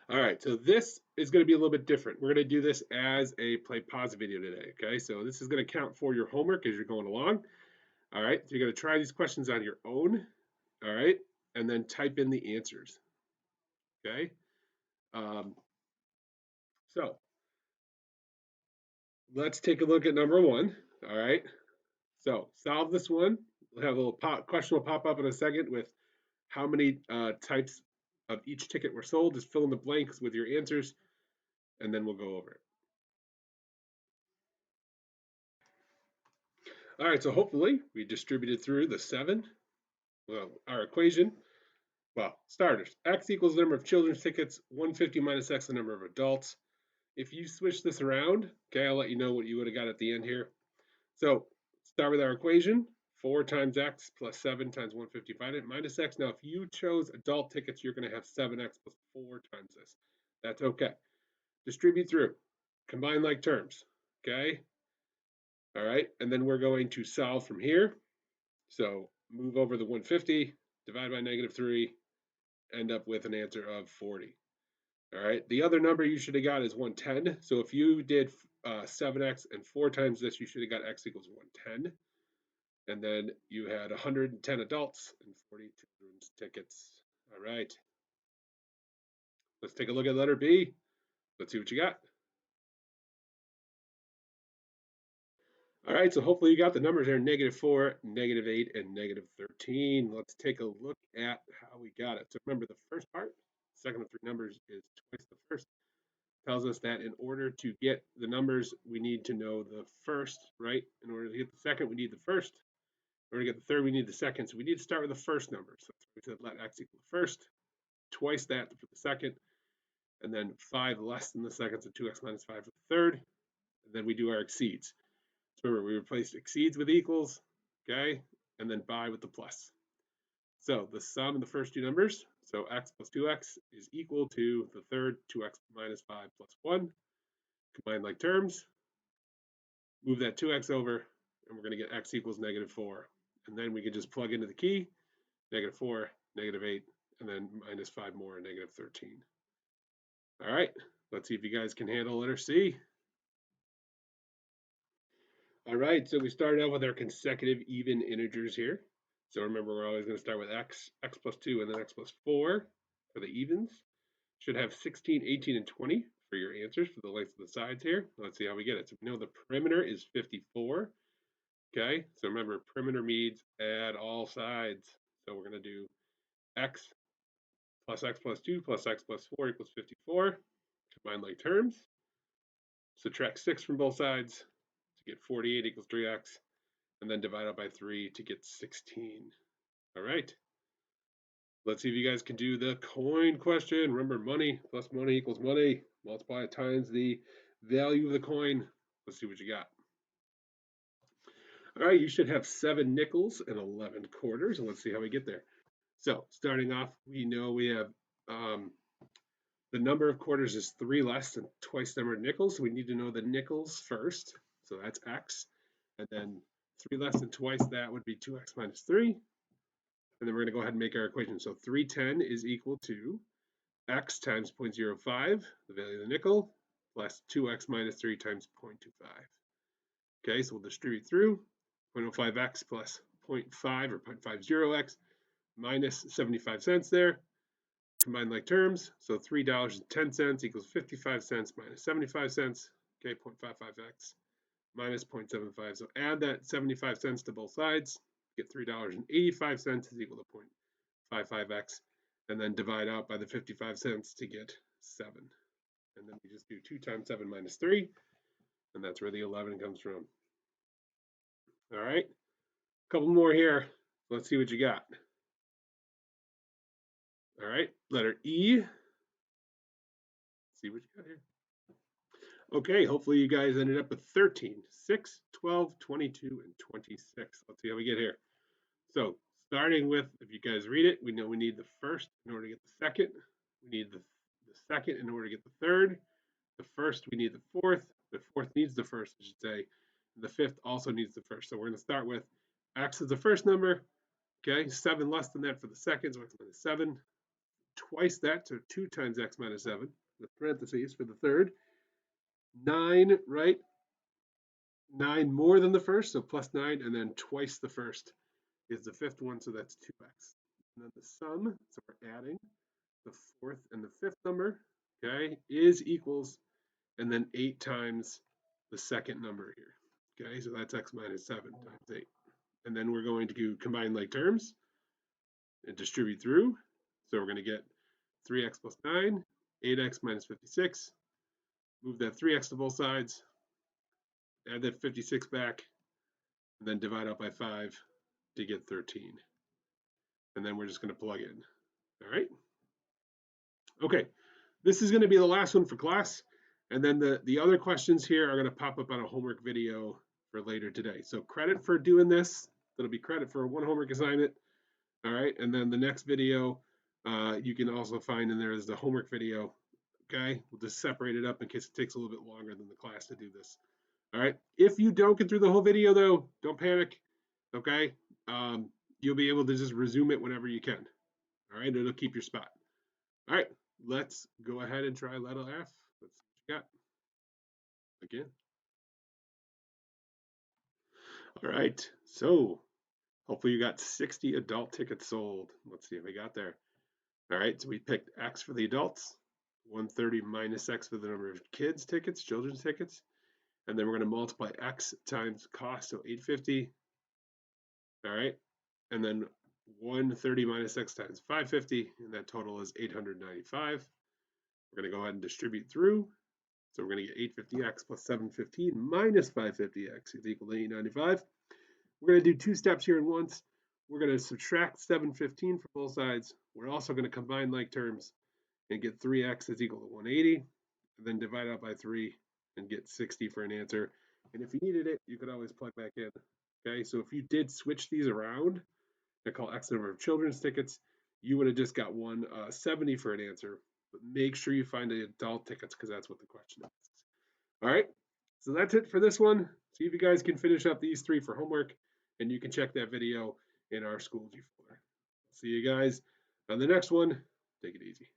All right, so this is going to be a little bit different. We're going to do this as a play pause video today, okay? So this is going to count for your homework as you're going along. All right, so you're going to try these questions on your own, all right? And then type in the answers, okay? Um, so let's take a look at number one, all right? So solve this one. We'll have a little question will pop up in a second with how many types of each ticket were sold. Just fill in the blanks with your answers, and then we'll go over it. All right, so hopefully we distributed through the 7. Well, our equation, well, starters. X equals the number of children's tickets, 150 minus X the number of adults. If you switch this around, okay, I'll let you know what you would have got at the end here. So start with our equation. 4 times X plus 7 times 150 minus X. Now, if you chose adult tickets, you're going to have 7X plus 4 times this. That's okay. Distribute through. Combine like terms. Okay? All right. And then we're going to solve from here. So move over the 150, divide by -3, end up with an answer of 40. All right. The other number you should have got is 110. So if you did 7x and 4 times this, you should have got x equals 110. And then you had 110 adults and 40 children's tickets. All right. Let's take a look at letter B. Let's see what you got. All right, so hopefully you got the numbers there, -4, -8, and -13. Let's take a look at how we got it. So remember the first part, second of 3 numbers is twice the first. Tells us that in order to get the numbers, we need to know the first, right? In order to get the second, we need the first. In order to get the third, we need the second. So we need to start with the first number. So we said let x equal the first, twice that for the second, and then 5 less than the second, so 2x minus 5 for the third. And then we do our exceeds. So remember, we replaced exceeds with equals, okay, and then by with the plus. So the sum of the first 2 numbers, so x plus 2x is equal to the third, 2x minus 5 plus 1. Combine like terms, move that 2x over, and we're going to get x equals -4. And then we can just plug into the key, -4, -8, and then minus 5 more, -13. All right, let's see if you guys can handle letter C. All right, so we started out with our consecutive even integers here. So remember, we're always going to start with x plus 2, and then x plus 4 for the evens. Should have 16, 18, and 20 for your answers for the length of the sides here. Let's see how we get it. So we know the perimeter is 54. Okay, so remember, perimeter means add all sides. So we're going to do x plus 2 plus x plus 4 equals 54. Combine like terms. Subtract 6 from both sides to get 48 equals 3x. And then divide out by 3 to get 16. All right. Let's see if you guys can do the coin question. Remember, money plus money equals money. Multiply it times the value of the coin. Let's see what you got. All right, you should have 7 nickels and 11 quarters. And let's see how we get there. So starting off, we know we have the number of quarters is 3 less than twice the number of nickels. So we need to know the nickels first. So that's x. And then 3 less than twice that would be 2x minus 3. And then we're going to go ahead and make our equation. So 310 is equal to x times 0.05, the value of the nickel, plus 2x minus 3 times 0.25. Okay, so we'll distribute through 0.05x plus 0.5 or 0.50x minus 75 cents there. Combine like terms, so $3.10 equals 55 cents minus 75 cents. Okay, 0.55x minus 0.75. So add that 75 cents to both sides. Get $3.85 is equal to 0.55x, and then divide out by the 55 cents to get 7. And then we just do 2 times 7 minus 3, and that's where the 11 comes from. All right, a couple more here. Let's see what you got. All right, letter E. Let's see what you got here. Okay, hopefully you guys ended up with 13, 6, 12, 22, and 26. Let's see how we get here. So starting with, if you guys read it, we know we need the first in order to get the second. We need the second in order to get the third. The first, we need the fourth. The fourth needs the first, I should say. The fifth also needs the first. So we're going to start with x is the first number. Okay, 7 less than that for the second, so it's minus 7. twice that, so 2 times x minus 7, with parentheses for the third. 9, right? 9 more than the first, so plus 9, and then twice the first is the fifth one, so that's 2x. And then the sum, so we're adding the fourth and the fifth number, okay, is equals, and then 8 times the second number here. Okay, so that's x minus 7 times 8. And then we're going to combine like terms and distribute through. So we're going to get 3x plus 9, 8x minus 56. Move that 3x to both sides, add that 56 back, and then divide out by 5 to get 13. And then we're just going to plug in. All right. Okay, this is going to be the last one for class. And then the other questions here are going to pop up on a homework video for later today. So credit for doing this. That'll be credit for one homework assignment. All right, and then the next video you can also find in there is the homework video. Okay, we'll just separate it up in case it takes a little bit longer than the class to do this. All right, if you don't get through the whole video though, don't panic. Okay, you'll be able to just resume it whenever you can. All right, it'll keep your spot. All right, let's go ahead and try letter F. Let's see what you got. Again. All right, so hopefully you got 60 adult tickets sold. Let's see if we got there. All right, so we picked X for the adults, 130 minus X for the number of kids tickets, children's tickets, and then we're going to multiply X times cost, so 850. All right, and then 130 minus X times 550, and that total is 895. We're going to go ahead and distribute through. So we're going to get 850x plus 715 minus 550x is equal to 895. We're going to do two steps here at once. We're going to subtract 715 from both sides. We're also going to combine like terms and get 3x is equal to 180, and then divide out by 3 and get 60 for an answer. And if you needed it, you could always plug back in. Okay, so if you did switch these around and call X number of children's tickets, you would have just got 170 for an answer. But make sure you find the adult tickets because that's what the question is. All right, so that's it for this one. See if you guys can finish up these 3 for homework, and you can check that video in our Schoology folder. See you guys on the next one. Take it easy.